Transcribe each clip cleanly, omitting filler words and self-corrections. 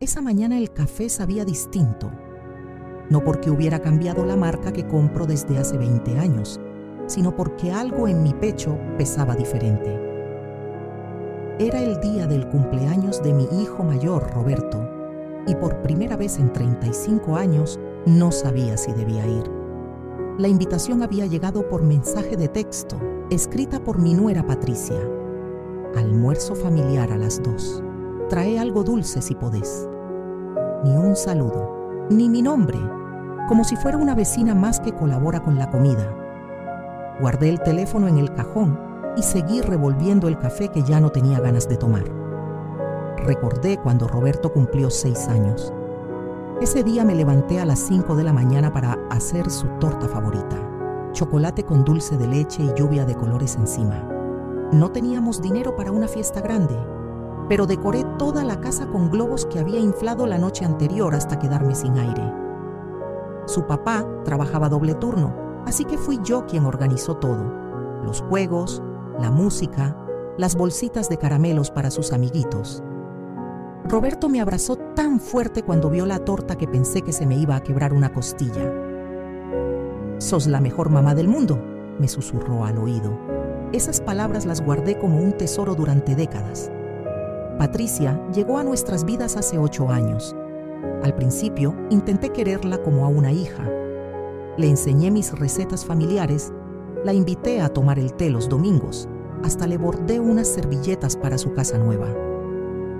Esa mañana el café sabía distinto. No porque hubiera cambiado la marca que compro desde hace 20 años, sino porque algo en mi pecho pesaba diferente. Era el día del cumpleaños de mi hijo mayor, Roberto, y por primera vez en 35 años no sabía si debía ir. La invitación había llegado por mensaje de texto, escrita por mi nuera Patricia. Almuerzo familiar a las 2. Trae algo dulce si podés. Ni un saludo, ni mi nombre, como si fuera una vecina más que colabora con la comida. Guardé el teléfono en el cajón y seguí revolviendo el café que ya no tenía ganas de tomar. Recordé cuando Roberto cumplió 6 años. Ese día me levanté a las 5 de la mañana para hacer su torta favorita, chocolate con dulce de leche y lluvia de colores encima. No teníamos dinero para una fiesta grande, pero decoré toda la casa con globos que había inflado la noche anterior hasta quedarme sin aire. Su papá trabajaba doble turno, así que fui yo quien organizó todo: los juegos, la música, las bolsitas de caramelos para sus amiguitos. Roberto me abrazó tan fuerte cuando vio la torta que pensé que se me iba a quebrar una costilla. «Sos la mejor mamá del mundo», me susurró al oído. Esas palabras las guardé como un tesoro durante décadas. Patricia llegó a nuestras vidas hace 8 años. Al principio intenté quererla como a una hija. Le enseñé mis recetas familiares, la invité a tomar el té los domingos, hasta le bordé unas servilletas para su casa nueva.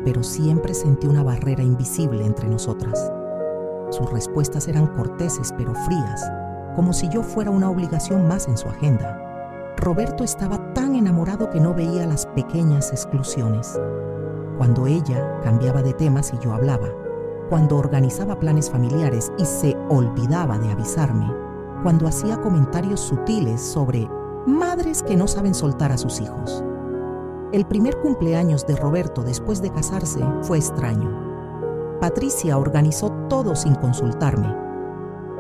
Pero siempre sentí una barrera invisible entre nosotras. Sus respuestas eran corteses pero frías, como si yo fuera una obligación más en su agenda. Roberto estaba tan enamorado que no veía las pequeñas exclusiones. Cuando ella cambiaba de temas y yo hablaba, cuando organizaba planes familiares y se olvidaba de avisarme, cuando hacía comentarios sutiles sobre madres que no saben soltar a sus hijos. El primer cumpleaños de Roberto después de casarse fue extraño. Patricia organizó todo sin consultarme.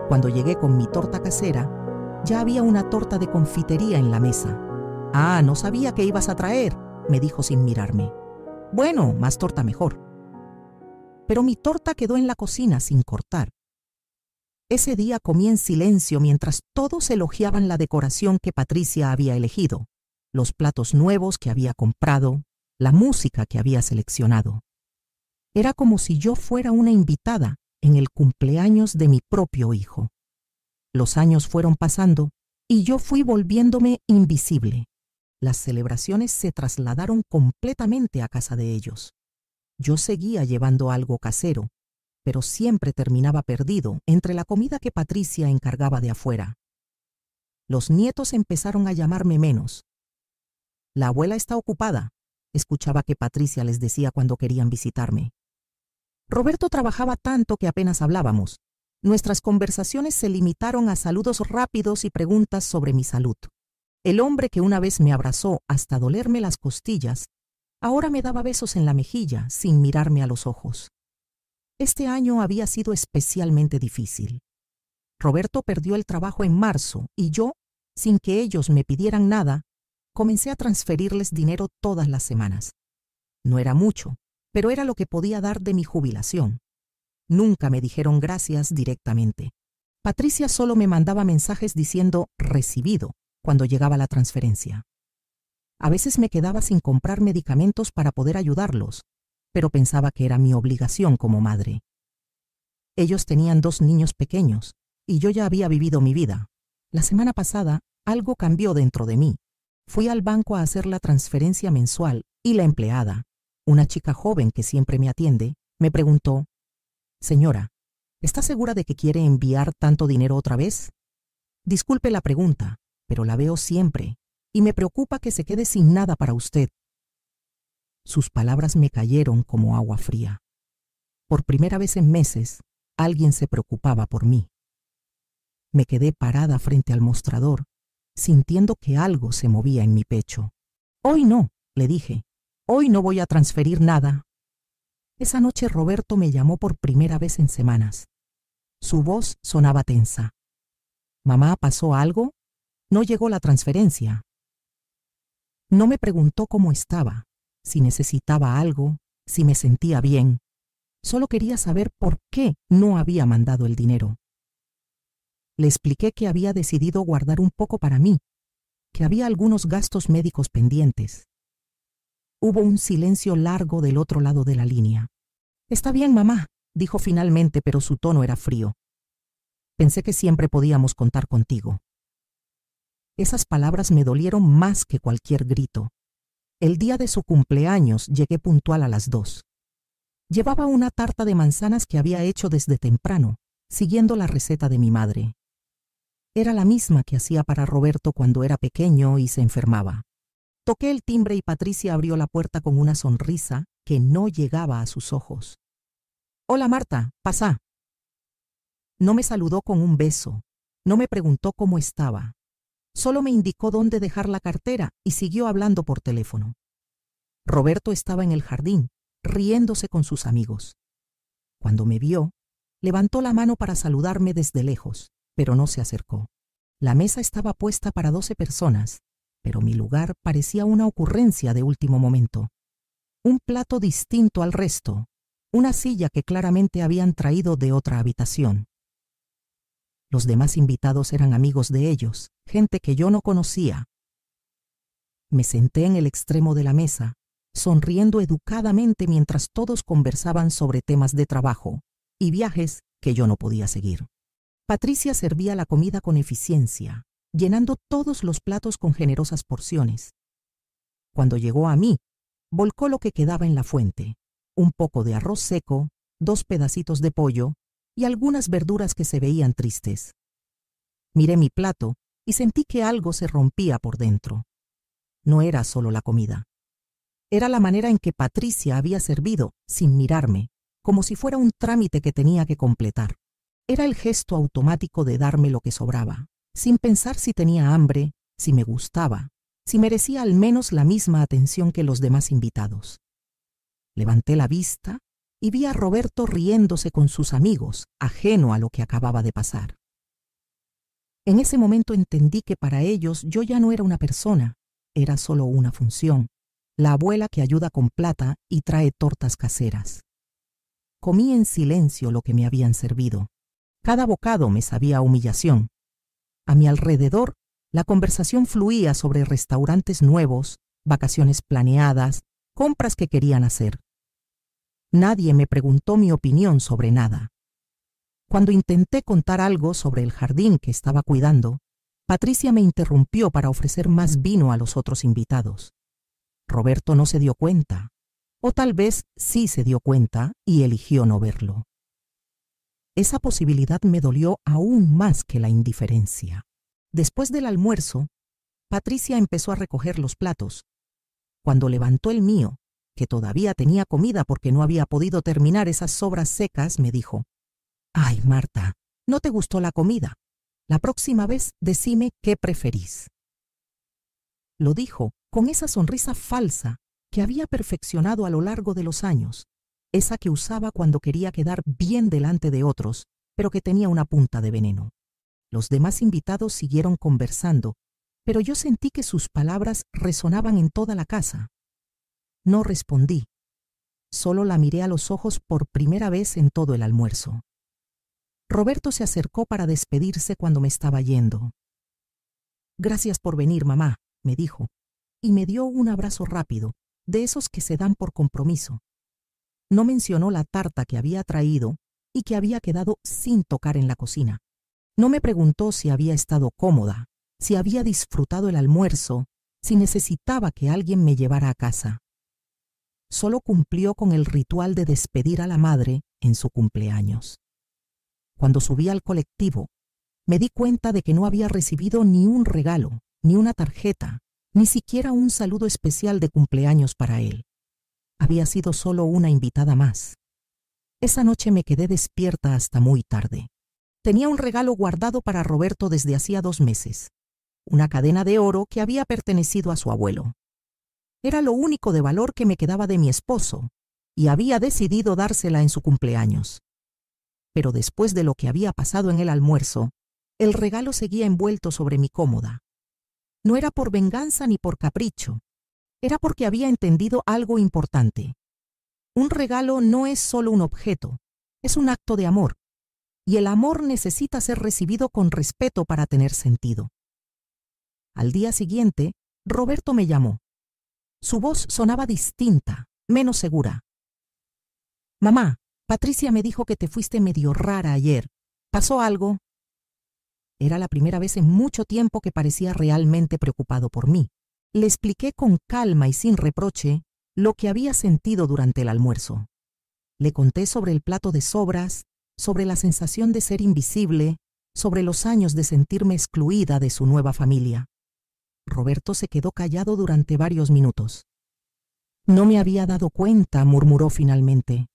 Cuando llegué con mi torta casera, ya había una torta de confitería en la mesa. «Ah, no sabía que ibas a traer», me dijo sin mirarme. «Bueno, más torta mejor». Pero mi torta quedó en la cocina sin cortar. Ese día comí en silencio mientras todos elogiaban la decoración que Patricia había elegido, los platos nuevos que había comprado, la música que había seleccionado. Era como si yo fuera una invitada en el cumpleaños de mi propio hijo. Los años fueron pasando y yo fui volviéndome invisible. Las celebraciones se trasladaron completamente a casa de ellos. Yo seguía llevando algo casero, pero siempre terminaba perdido entre la comida que Patricia encargaba de afuera. Los nietos empezaron a llamarme menos. «La abuela está ocupada», escuchaba que Patricia les decía cuando querían visitarme. Roberto trabajaba tanto que apenas hablábamos. Nuestras conversaciones se limitaron a saludos rápidos y preguntas sobre mi salud. El hombre que una vez me abrazó hasta dolerme las costillas, ahora me daba besos en la mejilla sin mirarme a los ojos. Este año había sido especialmente difícil. Roberto perdió el trabajo en marzo y yo, sin que ellos me pidieran nada, comencé a transferirles dinero todas las semanas. No era mucho, pero era lo que podía dar de mi jubilación. Nunca me dijeron gracias directamente. Patricia solo me mandaba mensajes diciendo «recibido» cuando llegaba la transferencia. A veces me quedaba sin comprar medicamentos para poder ayudarlos, pero pensaba que era mi obligación como madre. Ellos tenían 2 niños pequeños y yo ya había vivido mi vida. La semana pasada algo cambió dentro de mí. Fui al banco a hacer la transferencia mensual y la empleada, una chica joven que siempre me atiende, me preguntó: «Señora, ¿está segura de que quiere enviar tanto dinero otra vez? Disculpe la pregunta, pero la veo siempre y me preocupa que se quede sin nada para usted». Sus palabras me cayeron como agua fría. Por primera vez en meses, alguien se preocupaba por mí. Me quedé parada frente al mostrador, sintiendo que algo se movía en mi pecho. «Hoy no», le dije. «Hoy no voy a transferir nada». Esa noche Roberto me llamó por primera vez en semanas. Su voz sonaba tensa. «Mamá, ¿pasó algo? No llegó la transferencia». No me preguntó cómo estaba, si necesitaba algo, si me sentía bien. Solo quería saber por qué no había mandado el dinero. Le expliqué que había decidido guardar un poco para mí, que había algunos gastos médicos pendientes. Hubo un silencio largo del otro lado de la línea. «Está bien, mamá», dijo finalmente, pero su tono era frío. «Pensé que siempre podíamos contar contigo». Esas palabras me dolieron más que cualquier grito. El día de su cumpleaños llegué puntual a las 2. Llevaba una tarta de manzanas que había hecho desde temprano, siguiendo la receta de mi madre. Era la misma que hacía para Roberto cuando era pequeño y se enfermaba. Toqué el timbre y Patricia abrió la puerta con una sonrisa que no llegaba a sus ojos. «Hola, Marta, pasa». No me saludó con un beso, no me preguntó cómo estaba. Solo me indicó dónde dejar la cartera y siguió hablando por teléfono. Roberto estaba en el jardín, riéndose con sus amigos. Cuando me vio, levantó la mano para saludarme desde lejos, pero no se acercó. La mesa estaba puesta para 12 personas, pero mi lugar parecía una ocurrencia de último momento. Un plato distinto al resto, una silla que claramente habían traído de otra habitación. Los demás invitados eran amigos de ellos, gente que yo no conocía. Me senté en el extremo de la mesa, sonriendo educadamente mientras todos conversaban sobre temas de trabajo y viajes que yo no podía seguir. Patricia servía la comida con eficiencia, llenando todos los platos con generosas porciones. Cuando llegó a mí, volcó lo que quedaba en la fuente, un poco de arroz seco, 2 pedacitos de pollo y algunas verduras que se veían tristes. Miré mi plato y sentí que algo se rompía por dentro. No era solo la comida. Era la manera en que Patricia había servido, sin mirarme, como si fuera un trámite que tenía que completar. Era el gesto automático de darme lo que sobraba, sin pensar si tenía hambre, si me gustaba, si merecía al menos la misma atención que los demás invitados. Levanté la vista y vi a Roberto riéndose con sus amigos, ajeno a lo que acababa de pasar. En ese momento entendí que para ellos yo ya no era una persona, era solo una función, la abuela que ayuda con plata y trae tortas caseras. Comí en silencio lo que me habían servido. Cada bocado me sabía a humillación. A mi alrededor, la conversación fluía sobre restaurantes nuevos, vacaciones planeadas, compras que querían hacer. Nadie me preguntó mi opinión sobre nada. Cuando intenté contar algo sobre el jardín que estaba cuidando, Patricia me interrumpió para ofrecer más vino a los otros invitados. Roberto no se dio cuenta, o tal vez sí se dio cuenta y eligió no verlo. Esa posibilidad me dolió aún más que la indiferencia. Después del almuerzo, Patricia empezó a recoger los platos. Cuando levantó el mío, que todavía tenía comida porque no había podido terminar esas sobras secas, me dijo: «Ay, Marta, ¿no te gustó la comida? La próxima vez decime qué preferís». Lo dijo con esa sonrisa falsa que había perfeccionado a lo largo de los años, esa que usaba cuando quería quedar bien delante de otros, pero que tenía una punta de veneno. Los demás invitados siguieron conversando, pero yo sentí que sus palabras resonaban en toda la casa. No respondí. Solo la miré a los ojos por primera vez en todo el almuerzo. Roberto se acercó para despedirse cuando me estaba yendo. «Gracias por venir, mamá», me dijo, y me dio un abrazo rápido, de esos que se dan por compromiso. No mencionó la tarta que había traído y que había quedado sin tocar en la cocina. No me preguntó si había estado cómoda, si había disfrutado el almuerzo, si necesitaba que alguien me llevara a casa. Solo cumplió con el ritual de despedir a la madre en su cumpleaños. Cuando subí al colectivo, me di cuenta de que no había recibido ni un regalo, ni una tarjeta, ni siquiera un saludo especial de cumpleaños para él. Había sido solo una invitada más. Esa noche me quedé despierta hasta muy tarde. Tenía un regalo guardado para Roberto desde hacía 2 meses, una cadena de oro que había pertenecido a su abuelo. Era lo único de valor que me quedaba de mi esposo, y había decidido dársela en su cumpleaños. Pero después de lo que había pasado en el almuerzo, el regalo seguía envuelto sobre mi cómoda. No era por venganza ni por capricho, era porque había entendido algo importante. Un regalo no es solo un objeto, es un acto de amor, y el amor necesita ser recibido con respeto para tener sentido. Al día siguiente, Roberto me llamó. Su voz sonaba distinta, menos segura. «Mamá, Patricia me dijo que te fuiste medio rara ayer. ¿Pasó algo?» Era la primera vez en mucho tiempo que parecía realmente preocupado por mí. Le expliqué con calma y sin reproche lo que había sentido durante el almuerzo. Le conté sobre el plato de sobras, sobre la sensación de ser invisible, sobre los años de sentirme excluida de su nueva familia. Roberto se quedó callado durante varios minutos. «No me había dado cuenta», murmuró finalmente.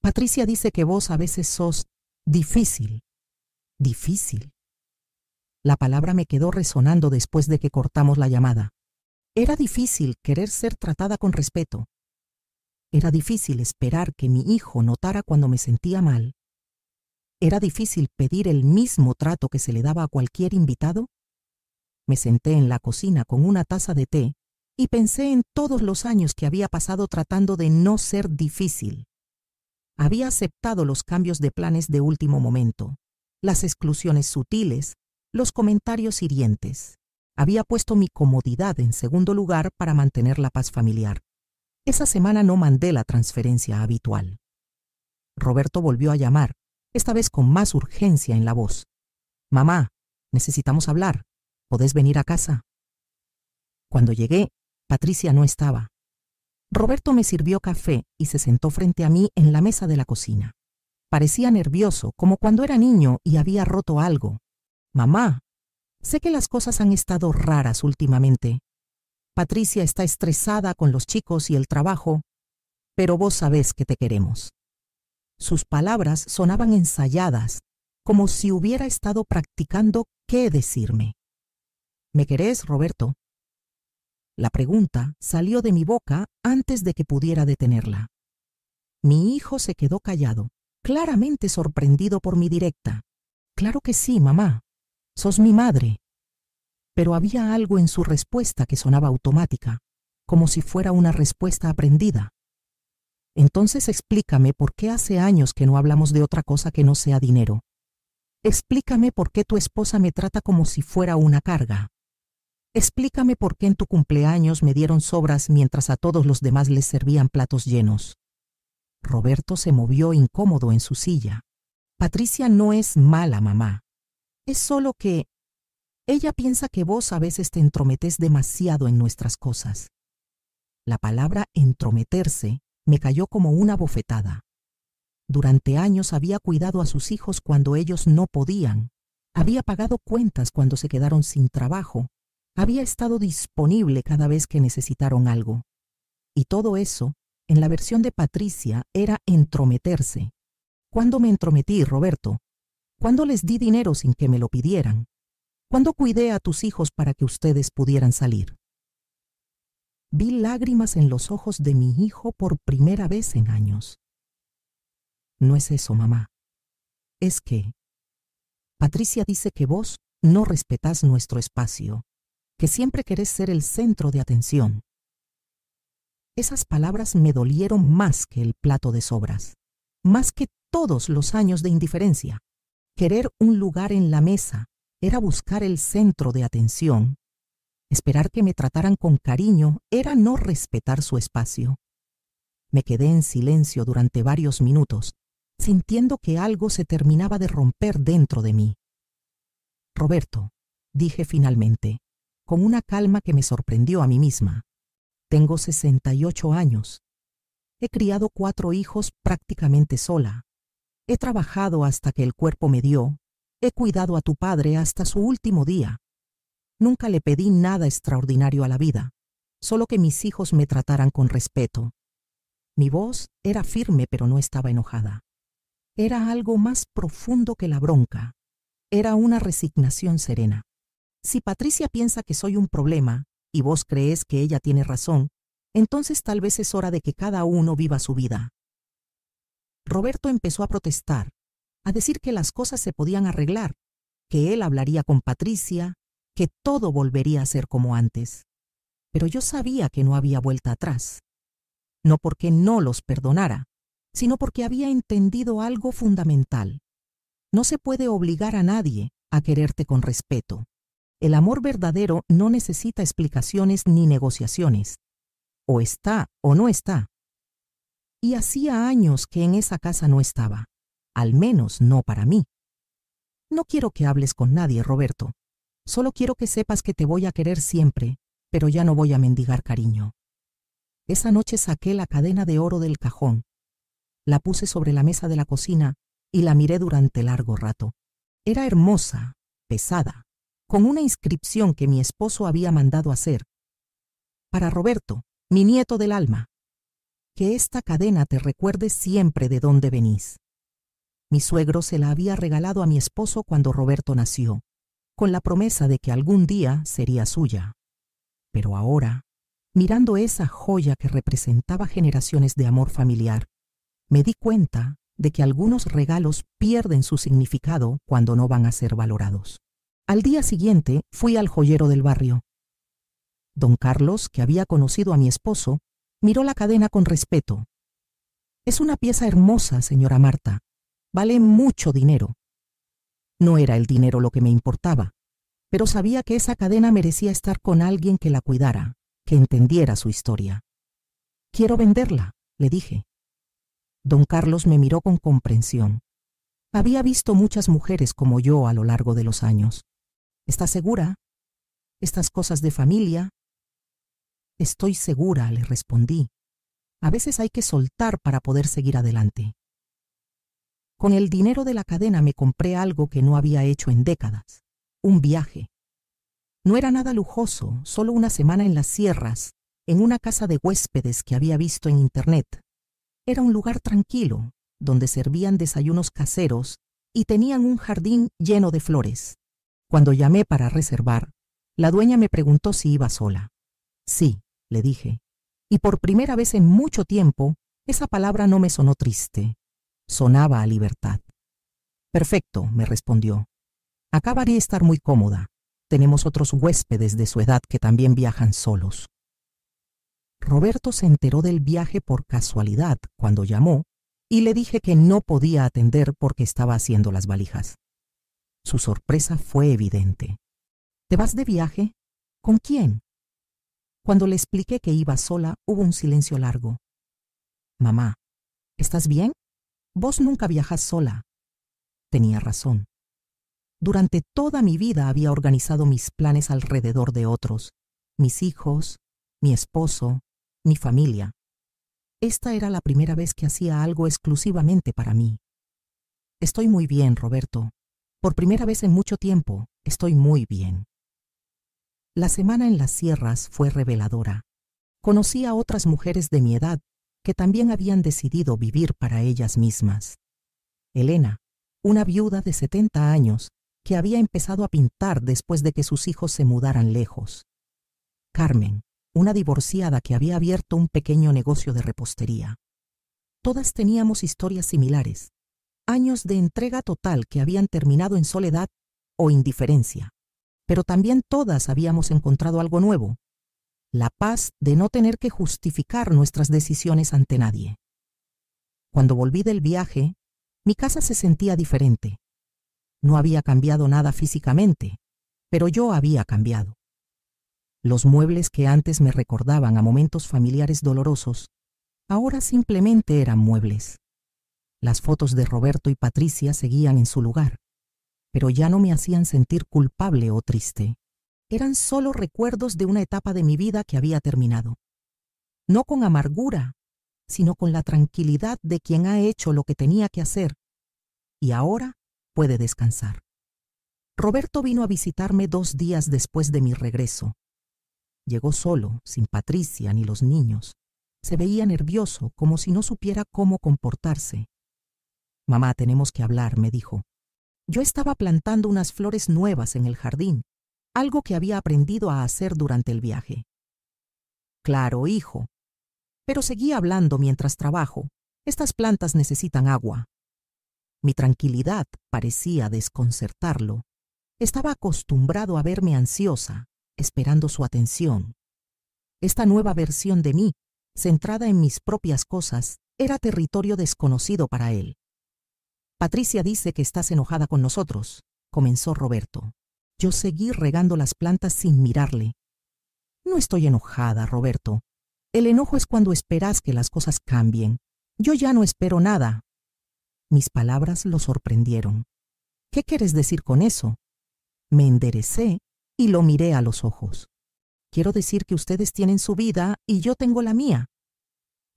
«Patricia dice que vos a veces sos difícil». «Difícil». La palabra me quedó resonando después de que cortamos la llamada. Era difícil querer ser tratada con respeto. Era difícil esperar que mi hijo notara cuando me sentía mal. Era difícil pedir el mismo trato que se le daba a cualquier invitado. Me senté en la cocina con una taza de té y pensé en todos los años que había pasado tratando de no ser difícil. Había aceptado los cambios de planes de último momento, las exclusiones sutiles, los comentarios hirientes. Había puesto mi comodidad en segundo lugar para mantener la paz familiar. Esa semana no mandé la transferencia habitual. Roberto volvió a llamar, esta vez con más urgencia en la voz. «Mamá, necesitamos hablar. ¿Podés venir a casa?» Cuando llegué, Patricia no estaba. Roberto me sirvió café y se sentó frente a mí en la mesa de la cocina. Parecía nervioso, como cuando era niño y había roto algo. «Mamá, sé que las cosas han estado raras últimamente. Patricia está estresada con los chicos y el trabajo, pero vos sabés que te queremos». Sus palabras sonaban ensayadas, como si hubiera estado practicando qué decirme. «¿Me querés, Roberto?» La pregunta salió de mi boca antes de que pudiera detenerla. Mi hijo se quedó callado, claramente sorprendido por mi directa. «Claro que sí, mamá. Sos mi madre». Pero había algo en su respuesta que sonaba automática, como si fuera una respuesta aprendida. «Entonces explícame por qué hace años que no hablamos de otra cosa que no sea dinero. Explícame por qué tu esposa me trata como si fuera una carga. Explícame por qué en tu cumpleaños me dieron sobras mientras a todos los demás les servían platos llenos». Roberto se movió incómodo en su silla. «Patricia no es mala, mamá. Es solo que ella piensa que vos a veces te entrometés demasiado en nuestras cosas». La palabra entrometerse me cayó como una bofetada. Durante años había cuidado a sus hijos cuando ellos no podían. Había pagado cuentas cuando se quedaron sin trabajo. Había estado disponible cada vez que necesitaron algo. Y todo eso, en la versión de Patricia, era entrometerse. ¿Cuándo me entrometí, Roberto? ¿Cuándo les di dinero sin que me lo pidieran? ¿Cuándo cuidé a tus hijos para que ustedes pudieran salir? Vi lágrimas en los ojos de mi hijo por primera vez en años. «No es eso, mamá. Es que Patricia dice que vos no respetás nuestro espacio, que siempre querés ser el centro de atención». Esas palabras me dolieron más que el plato de sobras, más que todos los años de indiferencia. Querer un lugar en la mesa era buscar el centro de atención. Esperar que me trataran con cariño era no respetar su espacio. Me quedé en silencio durante varios minutos, sintiendo que algo se terminaba de romper dentro de mí. «Roberto», dije finalmente, con una calma que me sorprendió a mí misma. «Tengo 68 años. He criado 4 hijos prácticamente sola. He trabajado hasta que el cuerpo me dio. He cuidado a tu padre hasta su último día. Nunca le pedí nada extraordinario a la vida, solo que mis hijos me trataran con respeto». Mi voz era firme, pero no estaba enojada. Era algo más profundo que la bronca. Era una resignación serena. Si Patricia piensa que soy un problema y vos crees que ella tiene razón, entonces tal vez es hora de que cada uno viva su vida. Roberto empezó a protestar, a decir que las cosas se podían arreglar, que él hablaría con Patricia, que todo volvería a ser como antes. Pero yo sabía que no había vuelta atrás. no porque no los perdonara, sino porque había entendido algo fundamental. No se puede obligar a nadie a quererte con respeto. El amor verdadero no necesita explicaciones ni negociaciones. O está o no está. Y hacía años que en esa casa no estaba, al menos no para mí. No quiero que hables con nadie, Roberto. Solo quiero que sepas que te voy a querer siempre, pero ya no voy a mendigar cariño. Esa noche saqué la cadena de oro del cajón, la puse sobre la mesa de la cocina y la miré durante largo rato. Era hermosa, pesada, con una inscripción que mi esposo había mandado hacer. Para Roberto, mi nieto del alma. Que esta cadena te recuerde siempre de dónde venís. Mi suegro se la había regalado a mi esposo cuando Roberto nació, con la promesa de que algún día sería suya. Pero ahora, mirando esa joya que representaba generaciones de amor familiar, me di cuenta de que algunos regalos pierden su significado cuando no van a ser valorados. Al día siguiente fui al joyero del barrio. Don Carlos, que había conocido a mi esposo, miró la cadena con respeto. «Es una pieza hermosa, señora Marta. Vale mucho dinero». No era el dinero lo que me importaba, pero sabía que esa cadena merecía estar con alguien que la cuidara, que entendiera su historia. «Quiero venderla», le dije. Don Carlos me miró con comprensión. Había visto muchas mujeres como yo a lo largo de los años. «¿Estás segura? Estas cosas de familia». «Estoy segura», le respondí. «A veces hay que soltar para poder seguir adelante». Con el dinero de la cadena me compré algo que no había hecho en décadas, un viaje. No era nada lujoso, solo una semana en las sierras, en una casa de huéspedes que había visto en internet. Era un lugar tranquilo, donde servían desayunos caseros y tenían un jardín lleno de flores. Cuando llamé para reservar, la dueña me preguntó si iba sola. «Sí», le dije, y por primera vez en mucho tiempo, esa palabra no me sonó triste. Sonaba a libertad. «Perfecto», me respondió. «Acá varía estar muy cómoda. Tenemos otros huéspedes de su edad que también viajan solos». Roberto se enteró del viaje por casualidad cuando llamó y le dije que no podía atender porque estaba haciendo las valijas. Su sorpresa fue evidente. «¿Te vas de viaje? ¿Con quién?» Cuando le expliqué que iba sola, hubo un silencio largo. «Mamá, ¿estás bien? Vos nunca viajás sola». Tenía razón. Durante toda mi vida había organizado mis planes alrededor de otros, mis hijos, mi esposo, mi familia. Esta era la primera vez que hacía algo exclusivamente para mí. «Estoy muy bien, Roberto. Por primera vez en mucho tiempo, estoy muy bien». La semana en las sierras fue reveladora. Conocí a otras mujeres de mi edad que también habían decidido vivir para ellas mismas. Elena, una viuda de 70 años, que había empezado a pintar después de que sus hijos se mudaran lejos. Carmen, una divorciada que había abierto un pequeño negocio de repostería. Todas teníamos historias similares, años de entrega total que habían terminado en soledad o indiferencia. Pero también todas habíamos encontrado algo nuevo, la paz de no tener que justificar nuestras decisiones ante nadie. Cuando volví del viaje, mi casa se sentía diferente. No había cambiado nada físicamente, pero yo había cambiado. Los muebles que antes me recordaban a momentos familiares dolorosos, ahora simplemente eran muebles. Las fotos de Roberto y Patricia seguían en su lugar, pero ya no me hacían sentir culpable o triste. Eran solo recuerdos de una etapa de mi vida que había terminado. No con amargura, sino con la tranquilidad de quien ha hecho lo que tenía que hacer y ahora puede descansar. Roberto vino a visitarme 2 días después de mi regreso. Llegó solo, sin Patricia ni los niños. Se veía nervioso, como si no supiera cómo comportarse. «Mamá, tenemos que hablar», me dijo. Yo estaba plantando unas flores nuevas en el jardín, algo que había aprendido a hacer durante el viaje. «Claro, hijo. Pero seguí hablando mientras trabajo. Estas plantas necesitan agua». Mi tranquilidad parecía desconcertarlo. Estaba acostumbrado a verme ansiosa, esperando su atención. Esta nueva versión de mí centrada en mis propias cosas, era territorio desconocido para él. Patricia dice que estás enojada con nosotros, comenzó Roberto. Yo seguí regando las plantas sin mirarle. No estoy enojada, Roberto. El enojo es cuando esperas que las cosas cambien. Yo ya no espero nada. Mis palabras lo sorprendieron. ¿Qué quieres decir con eso? Me enderecé y lo miré a los ojos. Quiero decir que ustedes tienen su vida y yo tengo la mía.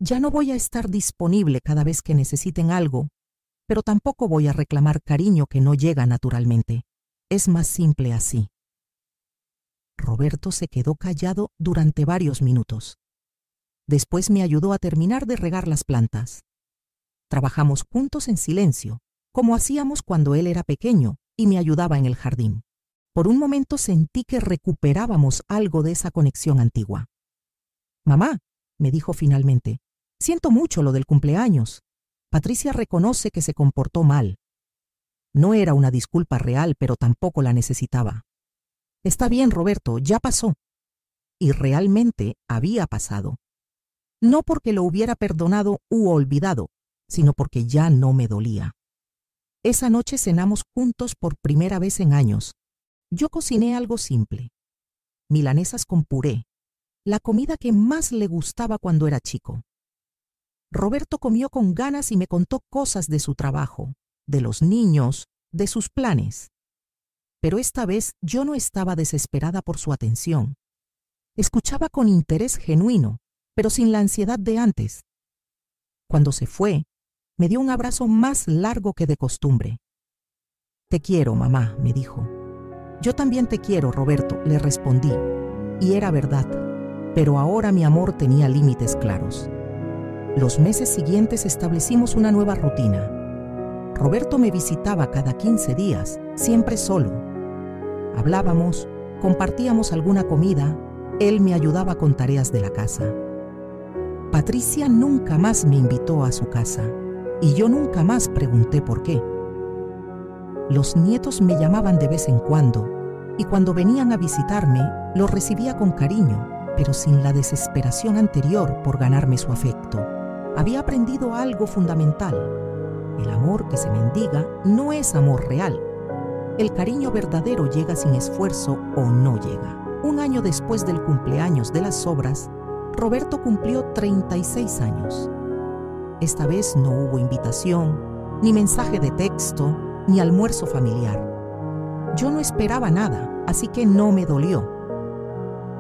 Ya no voy a estar disponible cada vez que necesiten algo, pero tampoco voy a reclamar cariño que no llega naturalmente. Es más simple así. Roberto se quedó callado durante varios minutos. Después me ayudó a terminar de regar las plantas. Trabajamos juntos en silencio, como hacíamos cuando él era pequeño y me ayudaba en el jardín. Por un momento sentí que recuperábamos algo de esa conexión antigua. «Mamá», me dijo finalmente, «siento mucho lo del cumpleaños. Patricia reconoce que se comportó mal. No era una disculpa real, pero tampoco la necesitaba. Está bien, Roberto, ya pasó». Y realmente había pasado. No porque lo hubiera perdonado u olvidado, sino porque ya no me dolía. Esa noche cenamos juntos por primera vez en años. Yo cociné algo simple. Milanesas con puré, la comida que más le gustaba cuando era chico. Roberto comió con ganas y me contó cosas de su trabajo, de los niños, de sus planes. Pero esta vez yo no estaba desesperada por su atención. Escuchaba con interés genuino, pero sin la ansiedad de antes. Cuando se fue, me dio un abrazo más largo que de costumbre. «Te quiero, mamá», me dijo. «Yo también te quiero, Roberto», le respondí. Y era verdad, pero ahora mi amor tenía límites claros. Los meses siguientes establecimos una nueva rutina. Roberto me visitaba cada 15 días, siempre solo. Hablábamos, compartíamos alguna comida, él me ayudaba con tareas de la casa. Patricia nunca más me invitó a su casa, y yo nunca más pregunté por qué. Los nietos me llamaban de vez en cuando, y cuando venían a visitarme, los recibía con cariño, pero sin la desesperación anterior por ganarme su afecto. Había aprendido algo fundamental. El amor que se mendiga no es amor real. El cariño verdadero llega sin esfuerzo o no llega. Un año después del cumpleaños de las obras, Roberto cumplió 36 años. Esta vez no hubo invitación, ni mensaje de texto, ni almuerzo familiar. Yo no esperaba nada, así que no me dolió.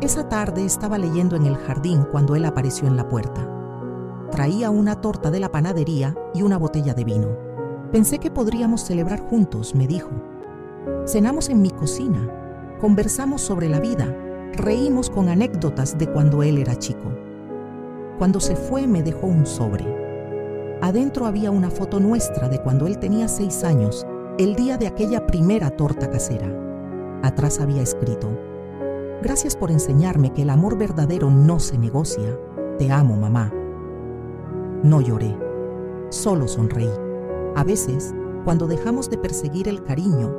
Esa tarde estaba leyendo en el jardín cuando él apareció en la puerta. Traía una torta de la panadería y una botella de vino. Pensé que podríamos celebrar juntos, me dijo. Cenamos en mi cocina, conversamos sobre la vida, reímos con anécdotas de cuando él era chico. Cuando se fue me dejó un sobre. Adentro había una foto nuestra de cuando él tenía 6 años, el día de aquella primera torta casera. Atrás había escrito: «Gracias por enseñarme que el amor verdadero no se negocia. Te amo, mamá». No lloré, solo sonreí. A veces, cuando dejamos de perseguir el cariño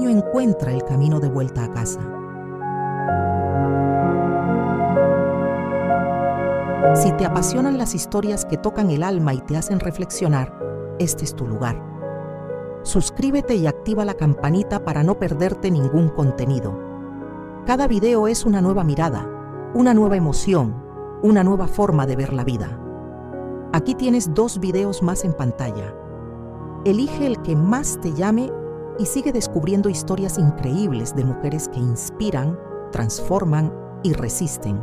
encuentra el camino de vuelta a casa. Si te apasionan las historias que tocan el alma y te hacen reflexionar, este es tu lugar. Suscríbete y activa la campanita para no perderte ningún contenido. Cada video es una nueva mirada, una nueva emoción, una nueva forma de ver la vida. Aquí tienes 2 videos más en pantalla. Elige el que más te llame y sigue descubriendo historias increíbles de mujeres que inspiran, transforman y resisten.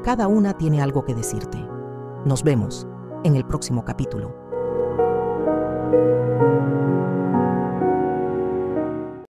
Cada una tiene algo que decirte. Nos vemos en el próximo capítulo.